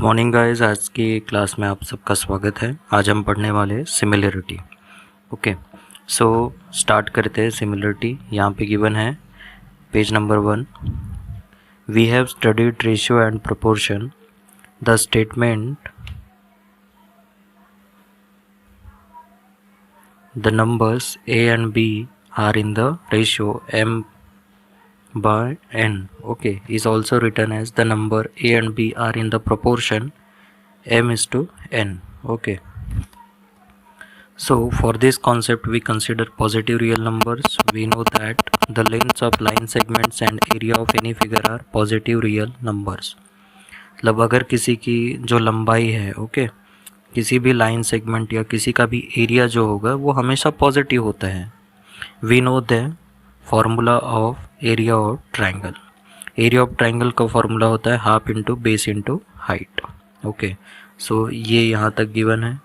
Morning guys, आज की class में आप सबका स्वागत है। आज हम पढ़ने वाले सिमिलरिटी। ओके, सो स्टार्ट करते हैं। सिमिलरिटी यहाँ पे गिवन है page number 1। We have studied ratio and proportion. The statement the numbers a and b are in the ratio m by n, okay, is also written as the number a and b are in the proportion m is to n. Okay, so for this concept we consider positive real numbers. We know that the lengths of line segments and area of any figure are positive real numbers. मतलब अगर किसी की जो लंबाई है, okay, किसी भी line segment या किसी का भी एरिया जो होगा वो हमेशा पॉजिटिव होता है. We know the formula of area of triangle. Area of triangle का फॉर्मूला होता है half into base into height. Okay, so ये यहाँ तक गिवन है.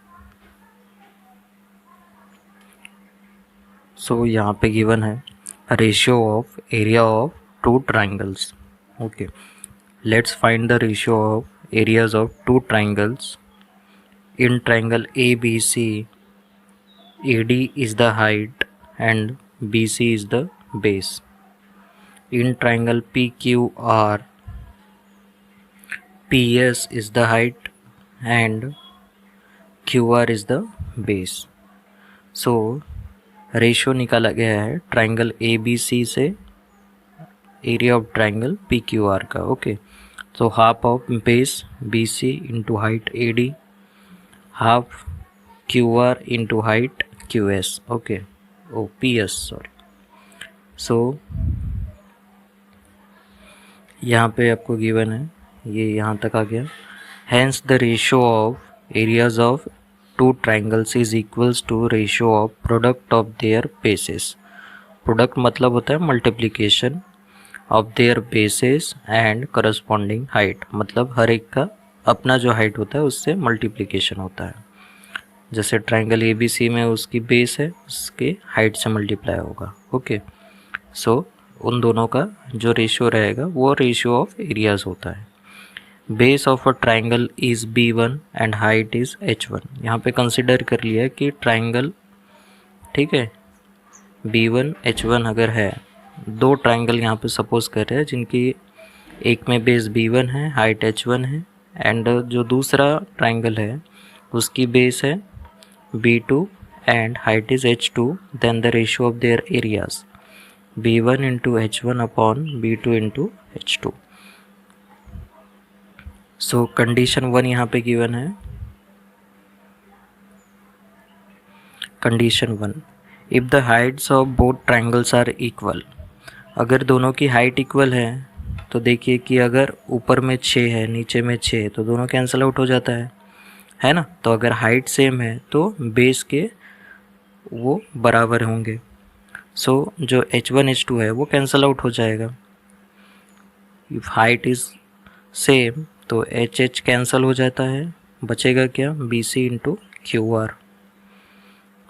सो यहाँ पे गिवन है ratio of area of two triangles. Okay, let's find the ratio of areas of two triangles. In triangle ABC, AD is the height and BC is the base. In triangle PQR, PS is the height and QR is the base. So ratio निकाला गया है triangle ABC से area of triangle PQR का. Okay, so half of base BC into height AD, half QR into height QS. okay, oh PS, sorry. so यहाँ पे आपको given है, ये यहाँ तक आ गया. hence the ratio of areas of two triangles is equals to ratio of product of their bases. Product मतलब होता है multiplication of their bases and corresponding height. मतलब हर एक का अपना जो हाइट होता है उससे मल्टीप्लिकेशन होता है. जैसे ट्राइंगल ABC में उसकी बेस है, उसके हाइट से मल्टीप्लाई होगा. ओके, सो उन दोनों का जो रेशियो रहेगा वो रेशियो ऑफ एरियाज होता है. Base of a triangle is B1 and height is H1. यहाँ पे कंसिडर कर लिया कि ट्राइंगल, ठीक है, B1 H1 अगर है, दो ट्राइंगल यहाँ पे सपोज कर रहे हैं जिनकी एक में बेस B1 है, हाइट H1 है, एंड जो दूसरा ट्राइंगल है उसकी बेस है B2 and height is H2. then the ratio of their areas B1 into H1 upon B2 into H2. so condition 1 यहाँ पे given है. condition 1, if the heights of both triangles are equal. अगर दोनों की height equal है तो देखिए कि अगर ऊपर में 6 है, नीचे में 6 है, तो दोनों कैंसिल आउट हो जाता है ना. तो अगर हाइट सेम है तो बेस के वो बराबर होंगे. सो जो H1 H2 है वो कैंसिल आउट हो जाएगा. इफ हाइट इज सेम तो HH कैंसिल हो जाता है, बचेगा क्या, BC into QR.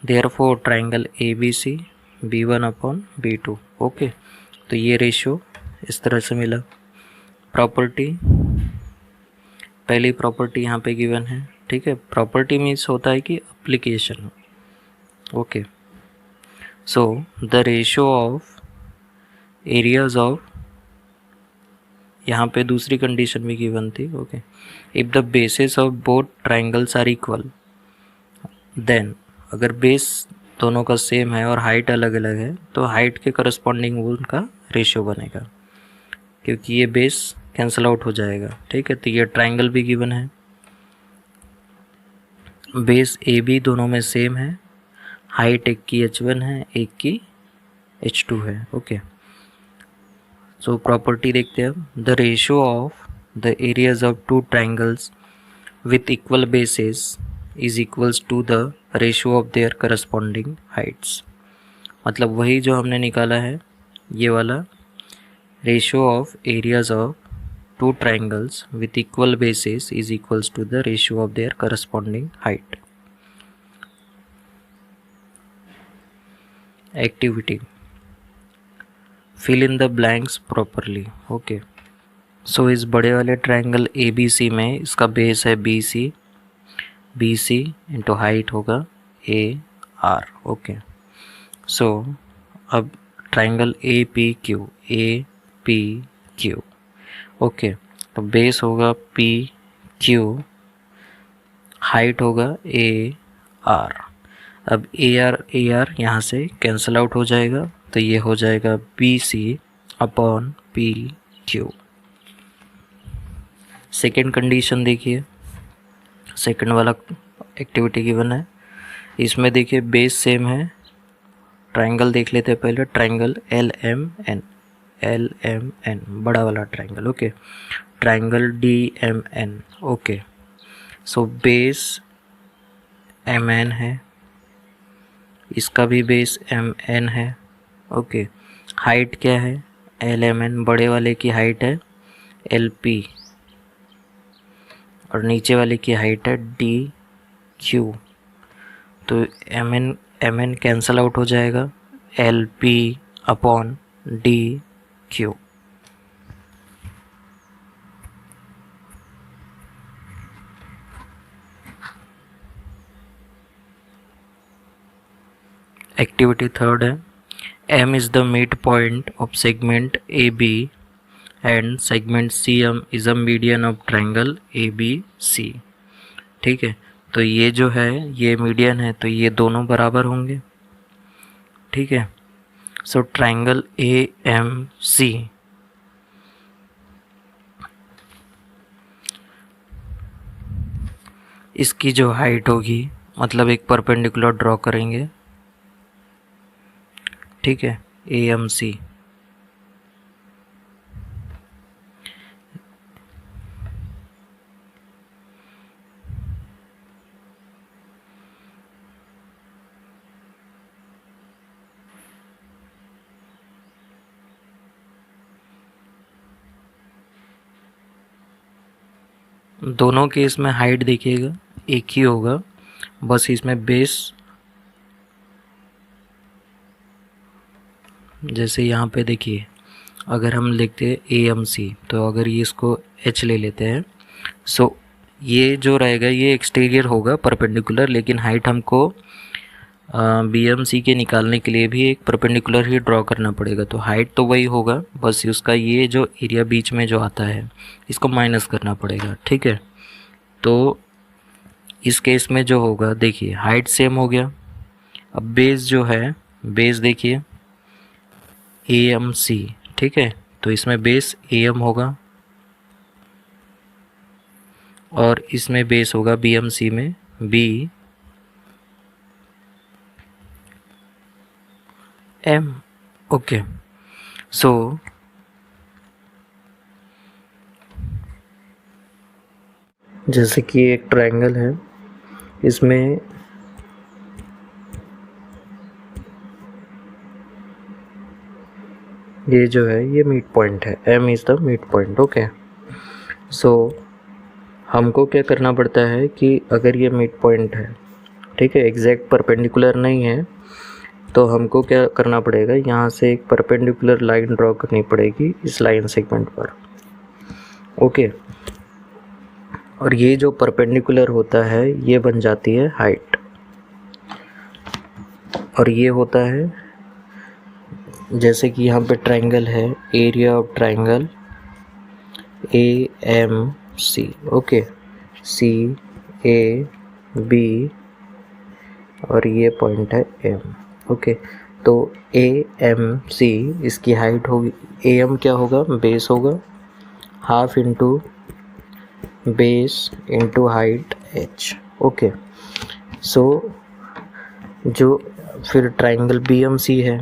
Therefore triangle ABC B1 upon B2. Okay, तो ये रेशियो इस तरह से मिला. प्रॉपर्टी, पहली प्रॉपर्टी यहाँ पे गिवन है, ठीक है. प्रॉपर्टी मीन्स होता है कि application. Okay, so the ratio of areas of, यहाँ पे दूसरी कंडीशन भी गिवन थी. Okay, if the basis of both triangles are equal, then अगर बेस दोनों का सेम है और हाइट अलग अलग है तो हाइट के करस्पॉन्डिंग उनका रेशियो बनेगा, क्योंकि ये बेस कैंसिल आउट हो जाएगा. ठीक है, तो ये ट्राइंगल भी गिवन है. बेस AB दोनों में सेम है, हाइट एक की H1 है, एक की H2 है. ओके, सो प्रॉपर्टी देखते हैं. The ratio of the areas of two triangles with equal bases is equals to the ratio of their corresponding heights. मतलब वही जो हमने निकाला है, ये वाला ratio of areas of two triangles with equal bases is equals to the ratio of their corresponding height. Activity, fill in the blanks properly. Okay, सो इस बड़े वाले ट्रायंगल ए बी सी में इसका बेस है बी सी इंटू हाइट होगा A R. Okay, सो अब triangle A P Q. Okay, तो base होगा पी क्यू, हाइट होगा ए आर। अब ए आर यहाँ से कैंसिल आउट हो जाएगा, तो ये हो जाएगा B C upon P Q. Second condition देखिए, सेकेंड वाला एक्टिविटी गिवन है, इसमें देखिए बेस सेम है। ट्रायंगल देख लेते हैं पहले, ट्रायंगल एल एम एन बड़ा वाला triangle. Okay, triangle D M N. Okay, so base M N है, इसका भी बेस एम एन है। ओके, हाइट क्या है, एल एम एन, बड़े वाले की हाइट है एल पी और नीचे वाले की हाइट है डी क्यू। तो एम एन कैंसल आउट हो जाएगा, L P upon D Q. Activity third है, M is the mid point of segment A B and segment C M is a median of triangle A B C. ठीक है, तो ये जो है ये मीडियन है, तो ये दोनों बराबर होंगे। ठीक है, सो ट्रायंगल ए एम सी, इसकी जो हाइट होगी, मतलब एक परपेंडिकुलर ड्रॉ करेंगे। ठीक है, ए एम सी, दोनों केस में हाइट देखिएगा एक ही होगा, बस इसमें बेस, जैसे यहाँ पे देखिए अगर हम लिखते हैं ए एम सी, तो अगर ये इसको एच ले लेते हैं, सो ये जो रहेगा ये एक्सटीरियर होगा परपेंडिकुलर, लेकिन हाइट हमको बी एम सी के निकालने के लिए भी एक परपेंडिकुलर ही ड्रॉ करना पड़ेगा। तो हाइट तो वही होगा, बस उसका ये जो एरिया बीच में जो आता है इसको माइनस करना पड़ेगा। ठीक है, तो इस केस में जो होगा देखिए हाइट सेम हो गया। अब बेस जो है, बेस देखिए ए एम सी। ठीक है, तो इसमें बेस ए एम होगा और इसमें बेस होगा बी एम सी में बी एम। ओके, सो जैसे कि एक ट्रायंगल है, इसमें ये जो है ये मिड पॉइंट है, M is the mid point. Okay, so हमको क्या करना पड़ता है कि अगर ये मिड पॉइंट है, ठीक है, एग्जैक्ट परपेंडिकुलर नहीं है, तो हमको क्या करना पड़ेगा, यहाँ से एक परपेंडिकुलर लाइन ड्रॉ करनी पड़ेगी इस लाइन सेगमेंट पर। ओके, और ये जो परपेंडिकुलर होता है ये बन जाती है हाइट, और ये होता है जैसे कि यहाँ पे ट्रायंगल है, area of triangle A M C. Okay, C A B और ये पॉइंट है एम। ओके, तो ए एम सी इसकी हाइट होगी, ए एम क्या होगा, बेस होगा, half into base into height H. Okay, so जो फिर ट्रायंगल बी एम सी है,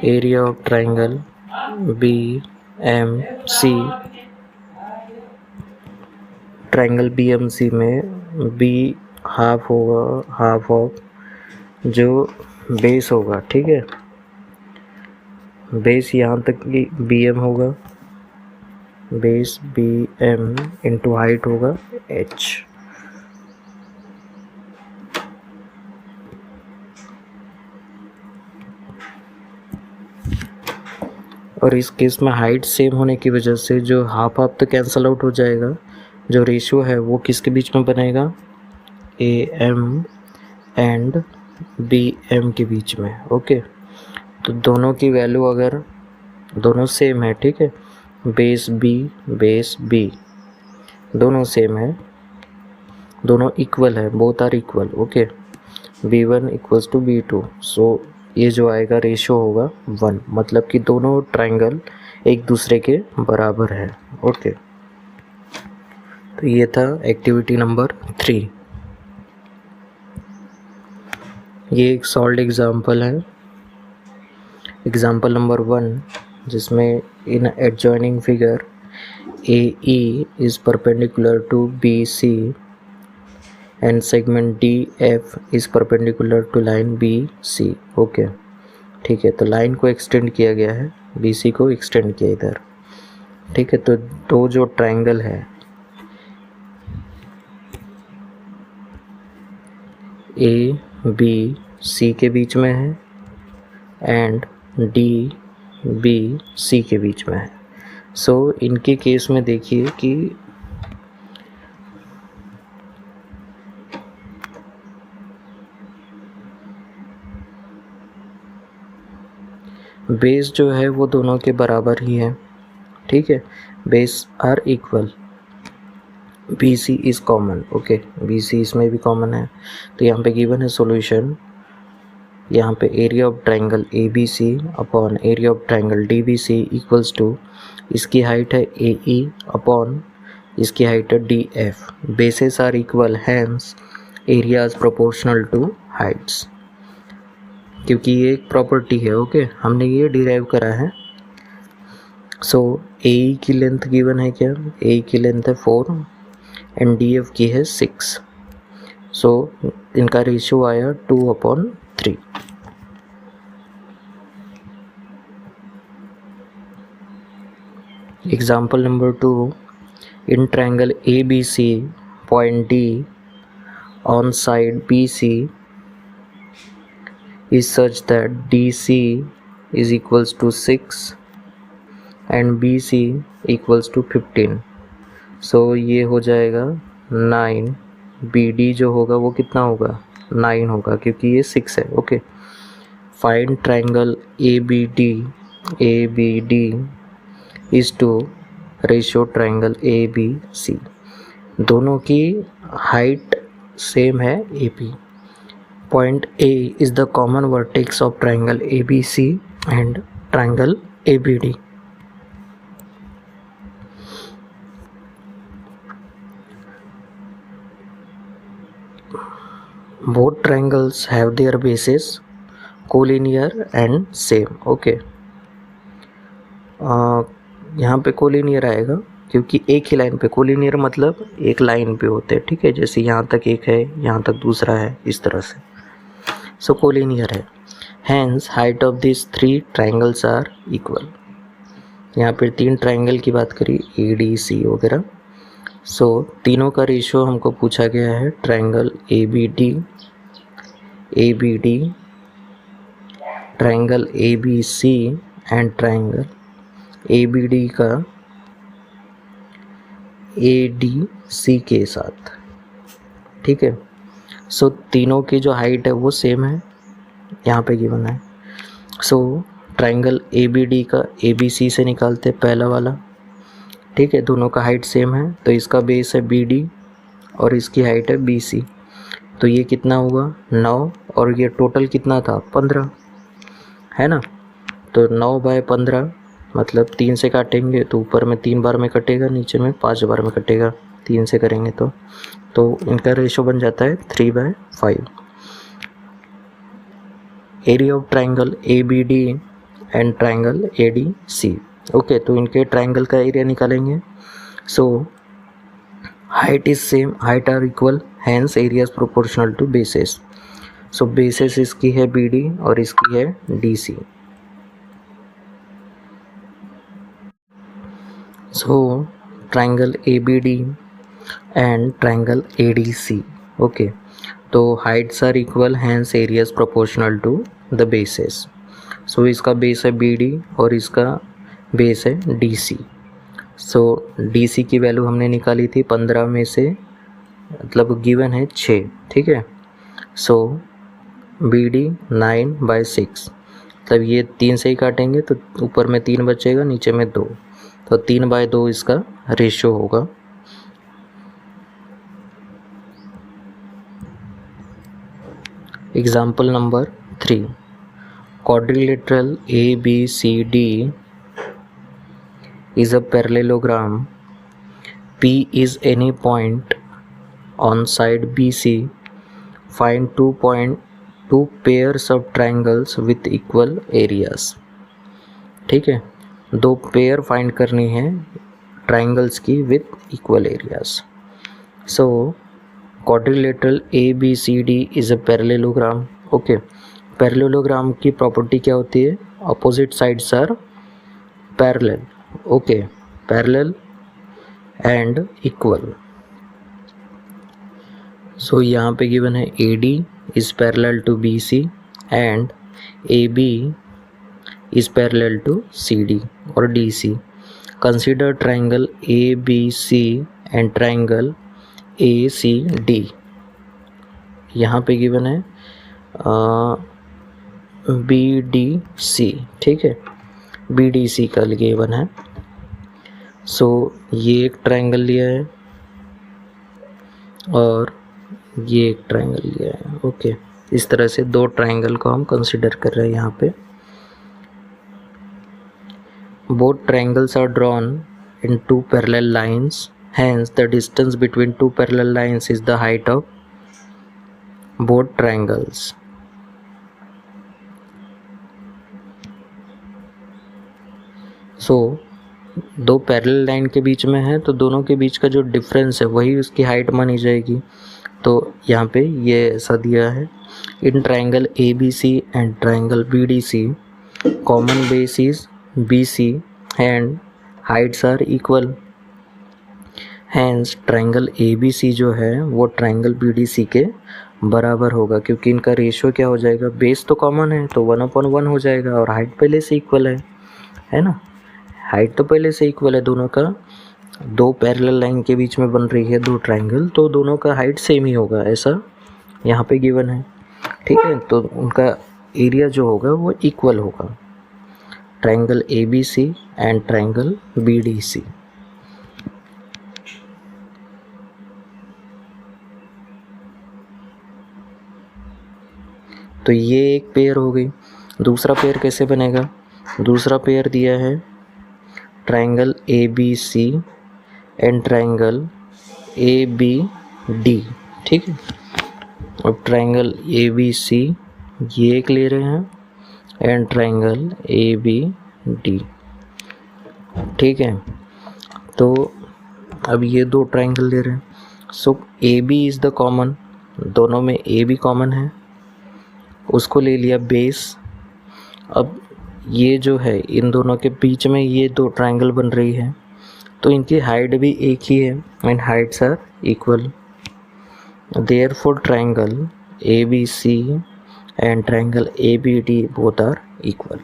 area of triangle B M C, triangle B M C में बी हाफ होगा, हाफ ऑफ जो बेस होगा। ठीक है, बेस यहाँ तक की बी एम होगा, base B M into height होगा एच। और इस केस में हाइट सेम होने की वजह से जो हाफ हाफ तो कैंसल आउट हो जाएगा, जो रेशियो है वो किसके बीच में बनेगा, A M and B M के बीच में। ओके, तो दोनों की वैल्यू अगर दोनों सेम है, ठीक है, बेस बी दोनों सेम है, दोनों इक्वल है, both are equal. Okay, B1 equals to B2, सो ये जो आएगा रेशियो होगा 1, मतलब कि दोनों ट्राइंगल एक दूसरे के बराबर है। ओके, तो ये था एक्टिविटी नंबर 3। ये एक सॉल्व्ड एग्जाम्पल है, एग्जाम्पल नंबर 1, जिसमें in adjoining figure AE is perpendicular to BC and segment DF is perpendicular to line BC। Okay, ठीक है, तो लाइन को एक्सटेंड किया गया है, BC को एक्सटेंड किया इधर। ठीक है, तो दो जो ट्राइंगल है ABC के बीच में है एंड DBC के बीच में है। सो इनके केस में देखिए कि बेस जो है वो दोनों के बराबर ही है। ठीक है, base are equal, BC is common. Okay, BC इसमें भी कॉमन है, तो यहाँ पे गिवन है सॉल्यूशन, यहाँ पे area of triangle ABC upon area of triangle DBC equals to, इसकी हाइट है AE अपॉन इसकी हाइट है DF। Bases are equal, hence areas proportional to heights, क्योंकि ये एक प्रॉपर्टी है। ओके, हमने ये डिराइव करा है। सो AE की लेंथ गिवन है क्या, AE की लेंथ है 4 एंड DF की है 6। सो इनका रेशियो आया 2/3। Example number 2, in triangle ABC point D on side BC is such that DC is equals to 6 and BC equals to 15। सो ये हो जाएगा 9, BD जो होगा वो कितना होगा, 9 होगा, क्योंकि ये 6 है। Okay, find triangle ABD is to ratio triangle ABC। दोनों की हाइट सेम है AP। Point A is the common vertex of triangle ABC and triangle ABD। Both triangles have their basis collinear and same. Okay, यहाँ पे collinear आएगा क्योंकि एक ही line पे, collinear मतलब एक लाइन पे होते हैं। ठीक है, जैसे यहाँ तक एक है, यहाँ तक दूसरा है, इस तरह से। सो कोलिनियर है, hence height of this 3 triangles are equal. यहाँ पे 3 ट्राइंगल की बात करी, ADC वगैरह। सो तीनों का रेशियो हमको पूछा गया है, triangle ABD, triangle ABC and triangle ABD का ADC के साथ। ठीक है, सो तीनों की जो हाइट है वो सेम है, यहाँ पे गिवन है। सो ट्राइंगल ABD का ABC से निकालते पहला वाला। ठीक है, दोनों का हाइट सेम है, तो इसका बेस है BD और इसकी हाइट है BC। तो ये कितना होगा, 9, और ये टोटल कितना था, 15 है ना। तो 9/15 मतलब 3 से काटेंगे तो ऊपर में 3 बार में कटेगा, नीचे में 5 बार में कटेगा, 3 से करेंगे तो इनका रेशो बन जाता है 3/5। Area of triangle ABD and triangle ADC। Okay, तो इनके ट्राइंगल का एरिया निकालेंगे। So height is same, height are equal, hence area is proportional to bases. So bases इसकी है BD और इसकी है DC। So triangle ABD and triangle ADC। Okay, तो heights are equal, hence areas proportional to the bases. So इसका base है BD और इसका बेस है DC। सो DC की वैल्यू हमने निकाली थी 15 में से, मतलब गिवन है 6, ठीक है। सो BD 9/6, मतलब ये 3 से ही काटेंगे तो ऊपर में 3 बचेगा, नीचे में 2, तो 3/2 इसका रेशियो होगा। Example number 3, quadrilateral ABCD is a parallelogram. P is any point on side BC. Find two pairs of triangles with equal areas. ठीक है, 2 पेयर फाइंड करनी है ट्राइंगल्स की with equal areas. So quadrilateral ABCD is a parallelogram. Okay, parallelogram की property क्या होती है? Opposite sides are parallel. Okay, parallel and equal. So यहाँ पे गिवन है AD is parallel to BC and AB is parallel to CD or DC. Consider triangle ABC and triangle ACD. यहाँ पे given है BDC, ठीक है, BDC का given है। सो ये एक ट्रायंगल लिया है और ये एक ट्रायंगल लिया है। ओके, इस तरह से 2 ट्रायंगल को हम कंसिडर कर रहे हैं यहाँ पे। Both triangles are drawn in 2 parallel lines, hence the distance between 2 parallel lines is the height of both triangles. So 2 parallel line के बीच में है तो दोनों के बीच का जो डिफरेंस है वही उसकी हाइट मानी जाएगी। तो यहाँ पे ये ऐसा दिया है, in triangle ABC and triangle BDC common base is BC and heights are equal. Hence triangle ABC जो है वो ट्राइंगल BDC के बराबर होगा, क्योंकि इनका रेशियो क्या हो जाएगा? बेस तो कॉमन है तो 1/1 हो जाएगा और हाइट पहले से इक्वल है ना। हाइट तो पहले से इक्वल है दोनों का। 2 पैरेलल लाइन के बीच में बन रही है 2 ट्राइंगल, तो दोनों का हाइट सेम ही होगा, ऐसा यहाँ पे गिवन है, ठीक है। तो उनका एरिया जो होगा वो इक्वल होगा, triangle ABC and triangle BDC। तो ये एक पेयर हो गई। दूसरा पेयर कैसे बनेगा? दूसरा पेयर दिया है triangle ABC and triangle ABD, ठीक है। अब ट्राइंगल ABC ये एक ले रहे हैं एंड ट्राइंगल ABD, ठीक है। तो अब ये 2 ट्राइंगल ले रहे हैं। सो AB इज़ द कॉमन, दोनों में AB कॉमन है, उसको ले लिया बेस। अब ये जो है इन दोनों के बीच में ये 2 ट्राइंगल बन रही है तो इनकी हाइट भी एक ही है and heights are equal. Therefore triangle ABC and triangle ABD both are equal.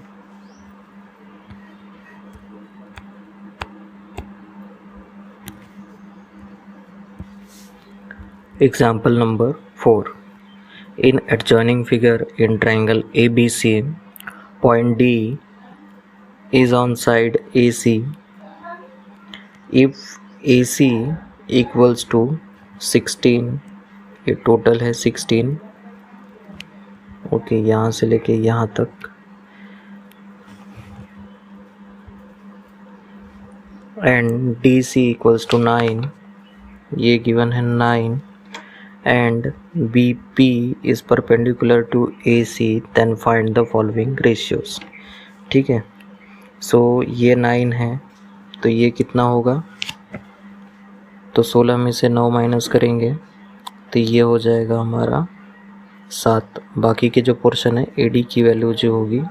Example number 4, in adjoining figure in triangle ABC, point D is on side AC. If AC equals to 16, ये total है 16, okay, यहाँ से लेके यहाँ तक, and DC equals to 9, ये given है 9, and BP is perpendicular to AC, then find the following ratios, ठीक है। सो ये 9 है तो ये कितना होगा? तो 16 में से 9 माइनस करेंगे तो ये हो जाएगा हमारा 7। बाकी के जो पोर्शन है AD की वैल्यू जो होगी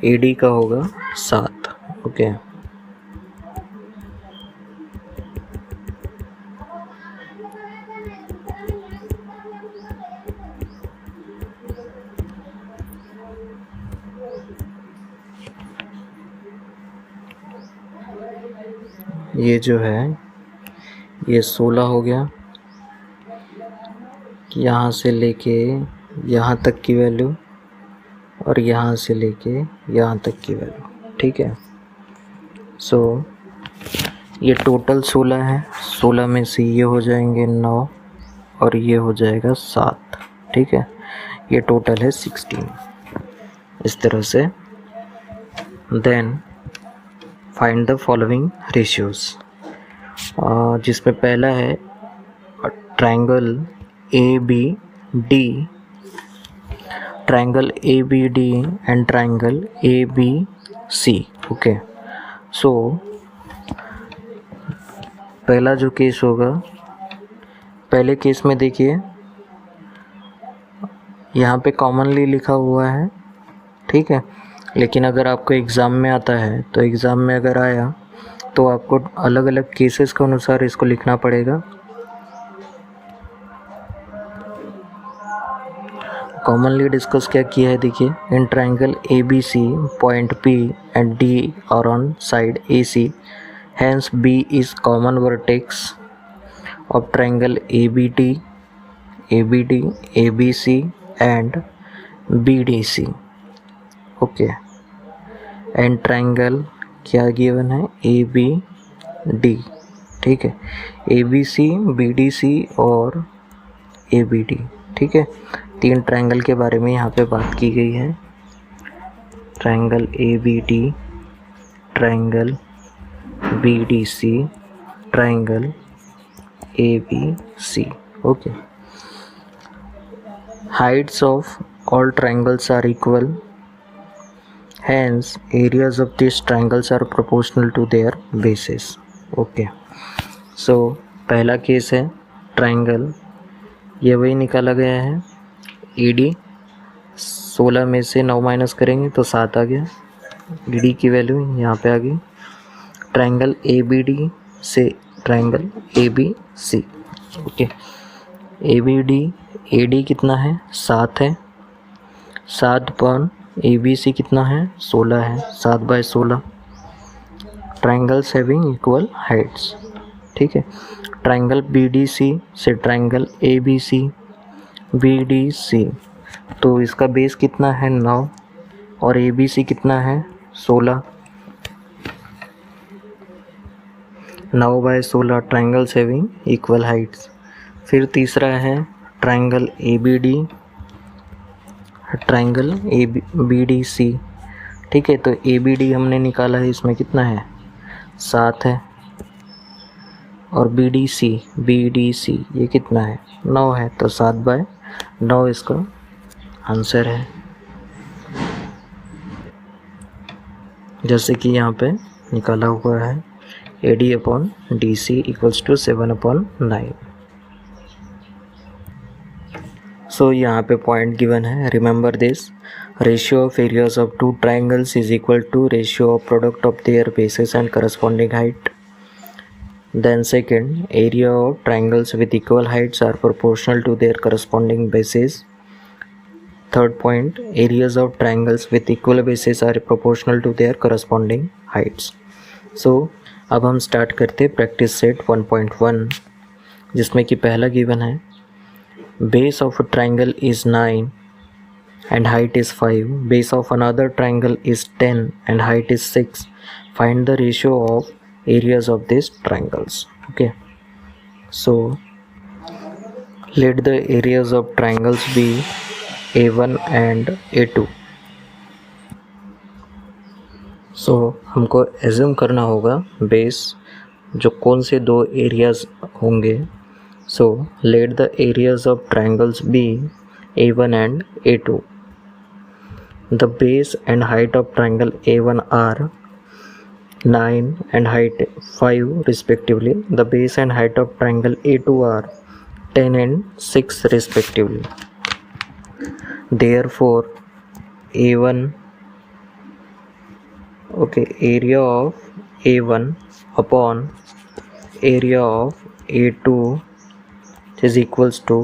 AD का होगा 7, ओके। ये जो है ये 16 हो गया, यहाँ से लेके यहाँ तक की वैल्यू और यहाँ से लेके यहाँ तक की वैल्यू, ठीक है। सो ये टोटल 16 है, 16 में से ये हो जाएंगे 9 और ये हो जाएगा 7, ठीक है। ये टोटल है 16 इस तरह से। Then find the following ratios, जिसमें पहला है triangle ABD, triangle ABD and triangle ABC, okay. So पहला जो केस होगा, पहले केस में देखिए यहाँ पे कॉमनली लिखा हुआ है, ठीक है। लेकिन अगर आपको एग्ज़ाम में आता है तो एग्ज़ाम में अगर आया तो आपको अलग अलग केसेस के अनुसार इसको लिखना पड़ेगा। कॉमनली डिस्कस क्या किया है देखिए, in triangle ABC point P and D are on side AC, hence B is common vertex of triangle ABD, ABC and BDC, okay. And triangle क्या गिवन है ABD, ठीक है, ABC, BDC और ABD, ठीक है। 3 ट्रायंगल के बारे में यहाँ पे बात की गई है, triangle ABD, triangle BDC, triangle ABC, okay. Heights of all triangles are equal, hence areas of these triangles are proportional to their bases, okay। so पहला केस है ट्रायंगल, ये वही निकाला गया है ED, 16 में से 9 माइनस करेंगे तो 7 आ गया, ED की वैल्यू यहाँ पे आ गई। ट्रायंगल ABD से triangle ABC, okay. ABD AD कितना है 7 है, 7 पॉन ABC कितना है 16 है, 7/16। ट्रायंगल्स हैविंग इक्वल हाइट्स, ठीक है। ट्रायंगल BDC से ट्रायंगल BDC, तो इसका बेस कितना है 9 और ABC कितना है 16, 9/16 ट्रायंगल्स हैविंग इक्वल हाइट्स। फिर तीसरा है ट्रायंगल ABD, ट्रायंगल BDC, ठीक है। तो ABD हमने निकाला है, इसमें कितना है 7 है, और BDC ये कितना है 9 है, तो 7/9 इसका आंसर है, जैसे कि यहाँ पे निकाला हुआ है AD/DC = 7/9। सो यहाँ पे पॉइंट गिवन है, remember this, ratio of areas of 2 triangles is equal to ratio of product of their bases and corresponding height. Then second, area of triangles with equal heights are proportional to their corresponding bases. Third point, areas of triangles with equal bases are proportional to their corresponding heights. So अब हम start करते practice set 1.1, जिसमें कि पहला given है, base of a triangle is 9 and height is 5, base of another triangle is 10 and height is 6, find the ratio of areas of these triangles, okay। so let the areas of triangles be A1 and A2। so हमको assume करना होगा base जो कौन से 2 areas होंगे। So let the areas of triangles be A1 and A2. The base and height of triangle A1 are 9 and height 5 respectively. The base and height of triangle A2 are 10 and 6 respectively. Therefore A1, okay, area of A1 upon area of A2 is equals to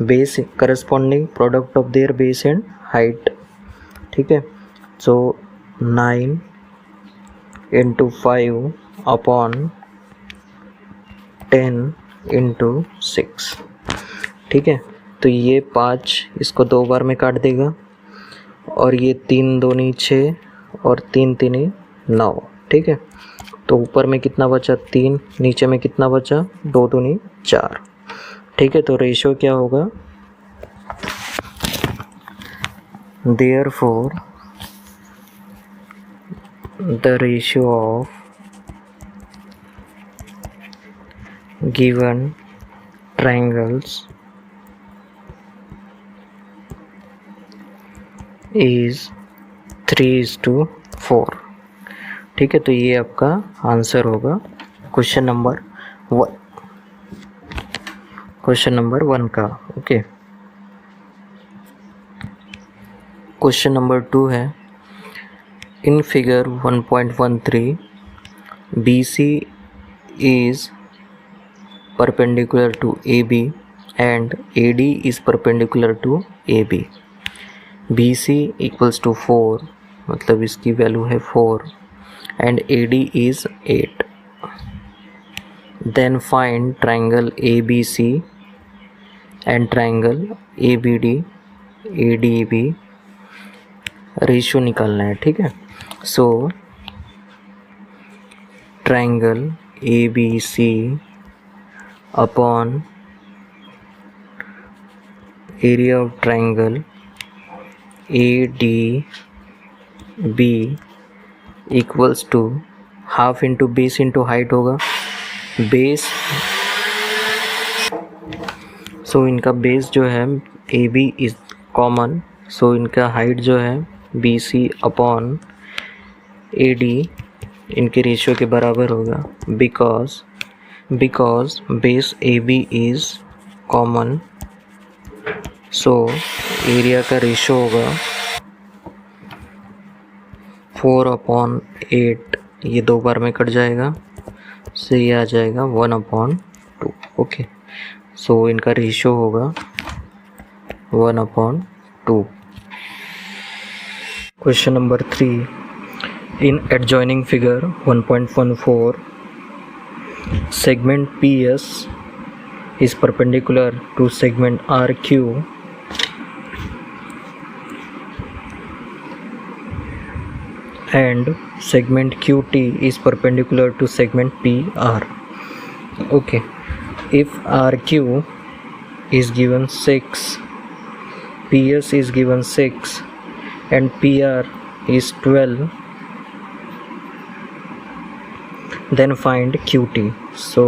base corresponding product of their base and height, ठीक है। so 9 into 5 upon 10 into 6। ठीक है, तो ये 5 इसको 2 बार में काट देगा, और ये 3 दूनी 6 और 3 तीनी 9। ठीक है, तो ऊपर में कितना बचा 3, नीचे में कितना बचा 2 दूनी 4। ठीक है, तो रेशो क्या होगा, therefore the ratio of given triangles is 3:4। ठीक है, तो ये आपका आंसर होगा क्वेश्चन नंबर 1, क्वेश्चन नंबर 1 का। ओके, क्वेश्चन नंबर 2 है, in figure 1.13 BC is perpendicular to AB and AD is perpendicular to AB। BC equals to 4, मतलब इसकी वैल्यू है 4, and AD is 8। Then find triangle ABC and triangle ABD ADB, ratio निकालना है। ठीक है, so triangle ABC upon area of triangle ADB equals to half into base into height होगा। Base, so इनका base जो है AB is common, सो इनका height जो है BC अपॉन AD इनके रेशियो के बराबर होगा, because base AB is common, so area का रेशियो होगा 4/8। ये 2 बार में कट जाएगा, so ये आ जाएगा 1/2। ओके, सो इनका रेशियो होगा 1/2। Question number 3, in adjoining figure 1.14 segment PS is perpendicular to segment RQ and segment QT is perpendicular to segment PR. Okay, if RQ is given 6, PS is given 6 and PR is 12, then find QT। So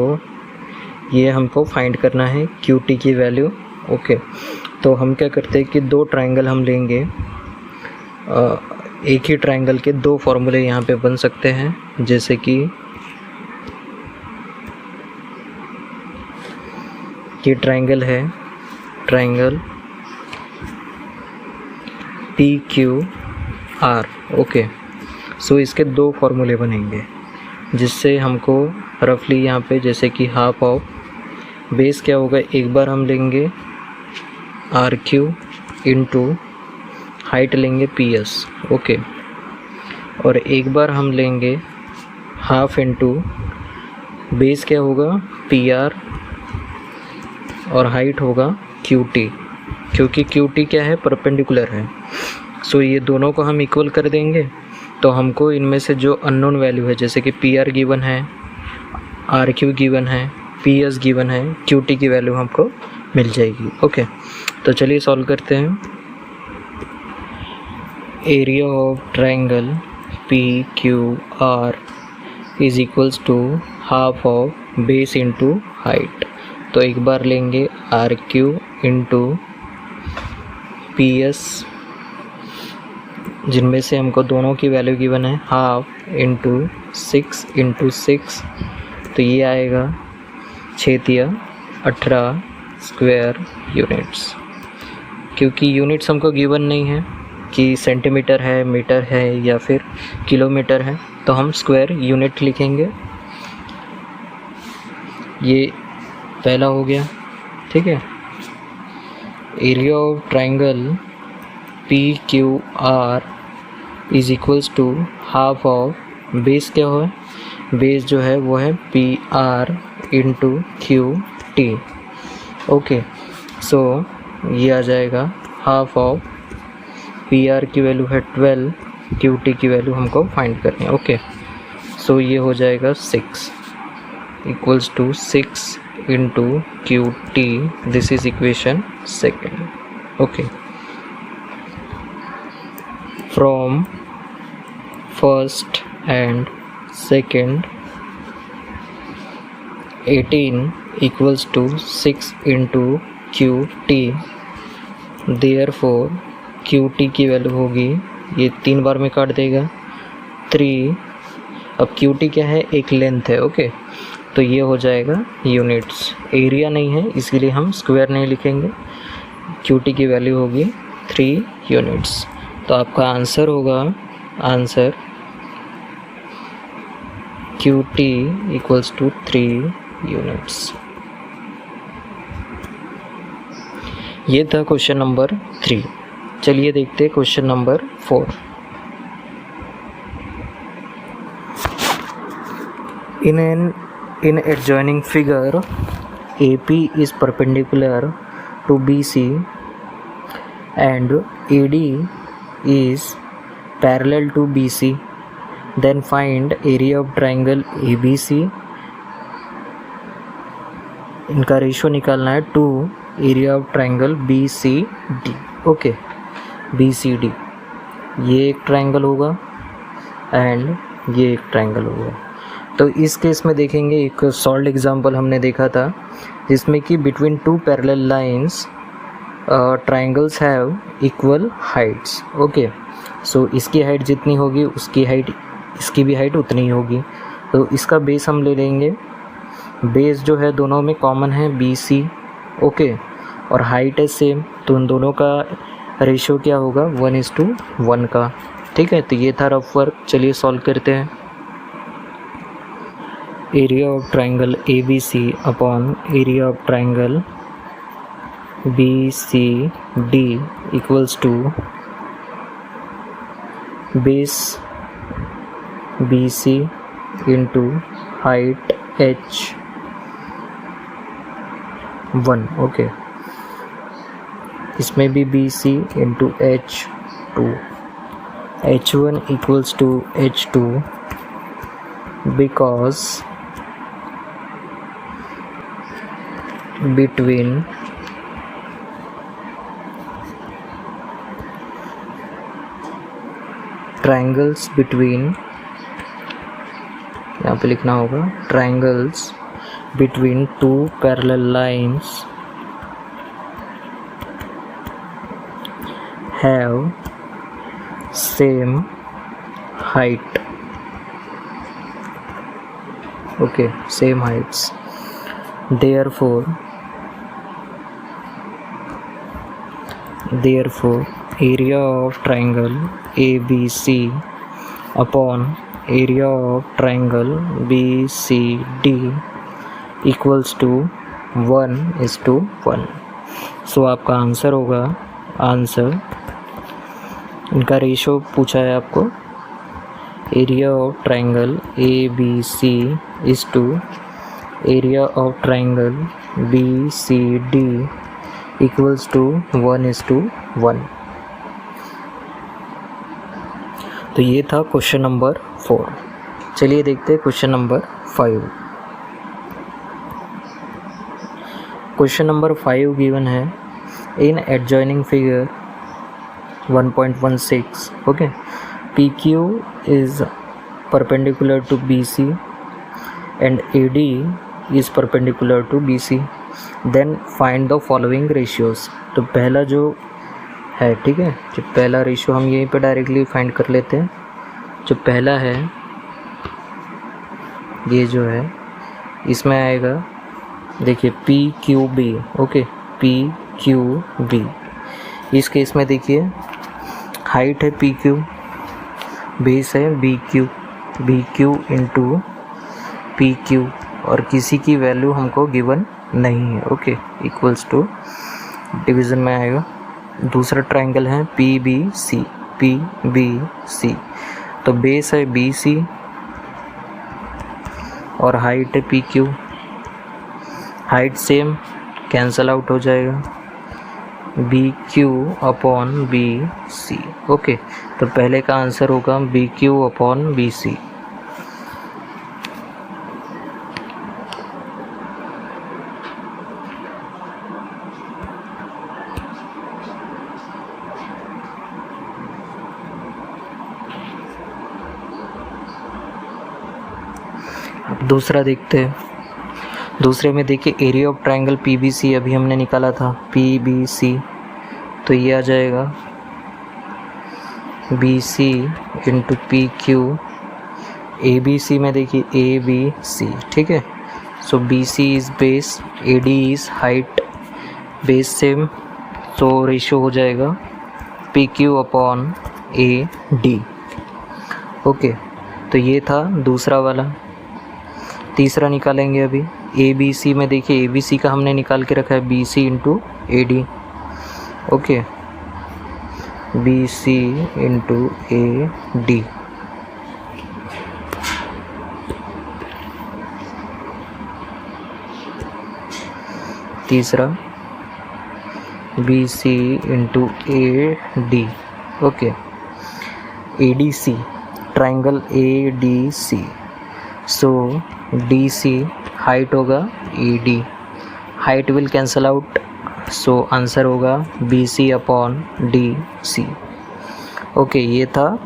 ये हमको find करना है QT की value. Okay, तो हम क्या करते हैं कि 2 ट्रायंगल हम लेंगे, एक ही ट्रायंगल के 2 फॉर्मूले यहाँ पे बन सकते हैं, जैसे कि ये ट्रायंगल है, ट्रायंगल PQR। ओके, सो इसके 2 फॉर्मूले बनेंगे, जिससे हमको रफली यहाँ पे जैसे कि हाफ ऑफ बेस क्या होगा, एक बार हम लेंगे RQ इंटू हाइट लेंगे PS। ओके, और एक बार हम लेंगे हाफ इंटू बेस क्या होगा PR और हाइट होगा QT, क्योंकि QT क्या है, परपेंडिकुलर है। सो ये दोनों को हम इक्वल कर देंगे, तो हमको इनमें से जो अननोन वैल्यू है, जैसे कि PR गिवन है, RQ गिवन है, PS गिवन है, QT की वैल्यू हमको मिल जाएगी। ओके, तो चलिए सॉल्व करते हैं। Area of triangle PQR is equals to half of base into height. तो एक बार लेंगे RQ इंटू PS, जिनमें से हमको दोनों की वैल्यू गिवन है हाफ इंटू 6 इंटू 6, तो ये आएगा 6×18 स्क्वायर यूनिट्स। क्योंकि यूनिट्स हमको गिवन नहीं है कि सेंटीमीटर है, मीटर है या फिर किलोमीटर है, तो हम स्क्वायर यूनिट लिखेंगे। ये पहला हो गया। ठीक है, area of triangle PQR is equals to half of base क्या हो बेस जो है वो है P R into Q T. Okay, so ये आ जाएगा हाफ ऑफ पी आर की वैल्यू है 12, क्यू टी की वैल्यू हमको फाइंड करनी है। ओके, सो ये हो जाएगा 6 equals to 6 into Q T. This is equation second. Okay, from first and second 18 equals to 6 into Q T. Therefore Q T की वैल्यू होगी, ये 3 बार में काट देगा 3। अब क्यू टी क्या है, एक लेंथ है। ओके, तो ये हो जाएगा यूनिट्स। एरिया नहीं है इसीलिए हम स्क्वायर नहीं लिखेंगे। क्यू टी की वैल्यू होगी 3 यूनिट्स। तो आपका आंसर होगा, answer Q T equals to 3 units. ये था क्वेश्चन नंबर 3। चलिए देखते हैं question number 4। In adjoining figure, AP is perpendicular to BC and AD is parallel to BC. Then find area of triangle ABC. इनका ratio निकालना है to area of triangle BCD। ओके, BCD ये एक triangle होगा एंड ये एक triangle होगा। तो इस केस में देखेंगे, एक सॉल्व एग्जांपल हमने देखा था जिसमें कि between two parallel lines triangles have equal heights. Okay, so इसकी हाइट जितनी होगी उसकी हाइट, इसकी भी हाइट उतनी ही होगी। तो इसका बेस हम ले लेंगे। बेस जो है दोनों में कॉमन है BC। ओके, और हाइट है सेम, तो उन दोनों का रेशियो क्या होगा, 1:1 का। ठीक है, तो ये था रफ वर्क। चलिए सॉल्व करते हैं। Area of triangle ABC upon area of triangle BCD equals to base BC into height H1। Okay, इसमें भी BC into H2। H1 equals to H2 because between triangles between, यहाँ पे लिखना होगा triangles between two parallel lines have same height। okay, same heights, therefore area of triangle ABC upon area of triangle BCD equals to 1:1। सो आपका answer होगा, answer इनका ratio पूछा है आपको, area of triangle ABC is to area of triangle BCD equals to 1:1। तो ये था question number 4। चलिए देखते हैं question number 5। Question number 5 given है in adjoining figure 1.16। Okay, PQ is perpendicular to BC and AD is perpendicular to BC, then find the following ratios। तो पहला जो है, ठीक है, जो पहला रेशियो हम यहीं पे डायरेक्टली फाइंड कर लेते हैं। जो पहला है ये जो है इसमें आएगा, देखिए PQB। ओके, PQB इस केस में देखिए हाइट है PQ, बेस है BQ इंटू PQ और किसी की वैल्यू हमको गिवन नहीं है। ओके, इक्वल्स टू डिवीज़न में आएगा। दूसरा ट्राइंगल है PBC, तो बेस है BC और हाइट है P Q, height same cancel out हो जाएगा, B Q upon B C. Okay, तो पहले का आंसर होगा B Q upon B C. अब दूसरा देखते हैं। दूसरे में देखिए area of triangle P B C अभी हमने निकाला था, पी बी सी, तो ये आ जाएगा B C into P Q. A B C में देखिए ए बी सी, ठीक है। So B C is base, A D is height, base same, so ratio हो जाएगा P Q upon A D. Okay, तो ये था दूसरा वाला। तीसरा निकालेंगे अभी। ए बी सी में देखिए ए बी सी का हमने निकाल के रखा है B C into A D. Okay, B C into A D. तीसरा B C into A D. Okay, A D C, triangle A D C, so D C height होगा E D, height will cancel out, so answer होगा B C upon D C. Okay, ये था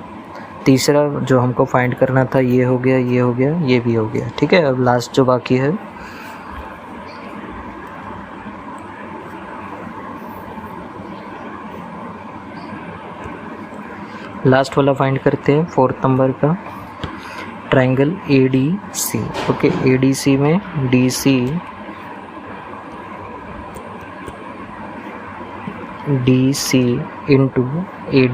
तीसरा जो हमको find करना था। ये हो गया, ये हो गया, ये भी हो गया, ठीक है। अब लास्ट जो बाकी है, लास्ट वाला फाइंड करते हैं, 4th नंबर का, triangle A D C. Okay, A D C में D C into A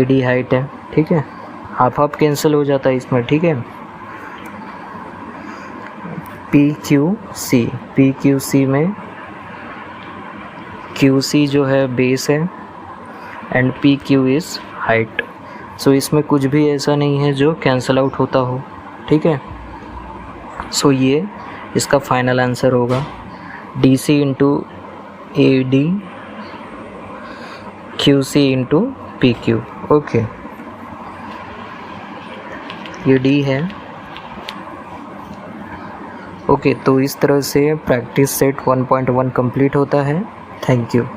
D height है, ठीक है। हाफ हाफ कैंसिल हो जाता है इसमें, ठीक है। पी क्यू सी में क्यू सी जो है बेस है and P Q is height, so इसमें कुछ भी ऐसा नहीं है जो कैंसल आउट होता हो, ठीक है। सो ये इसका फाइनल आंसर होगा D C into A D, Q C into P Q. Okay, ये डी है। ओके, तो इस तरह से प्रैक्टिस सेट 1.1 कंप्लीट होता है। Thank you.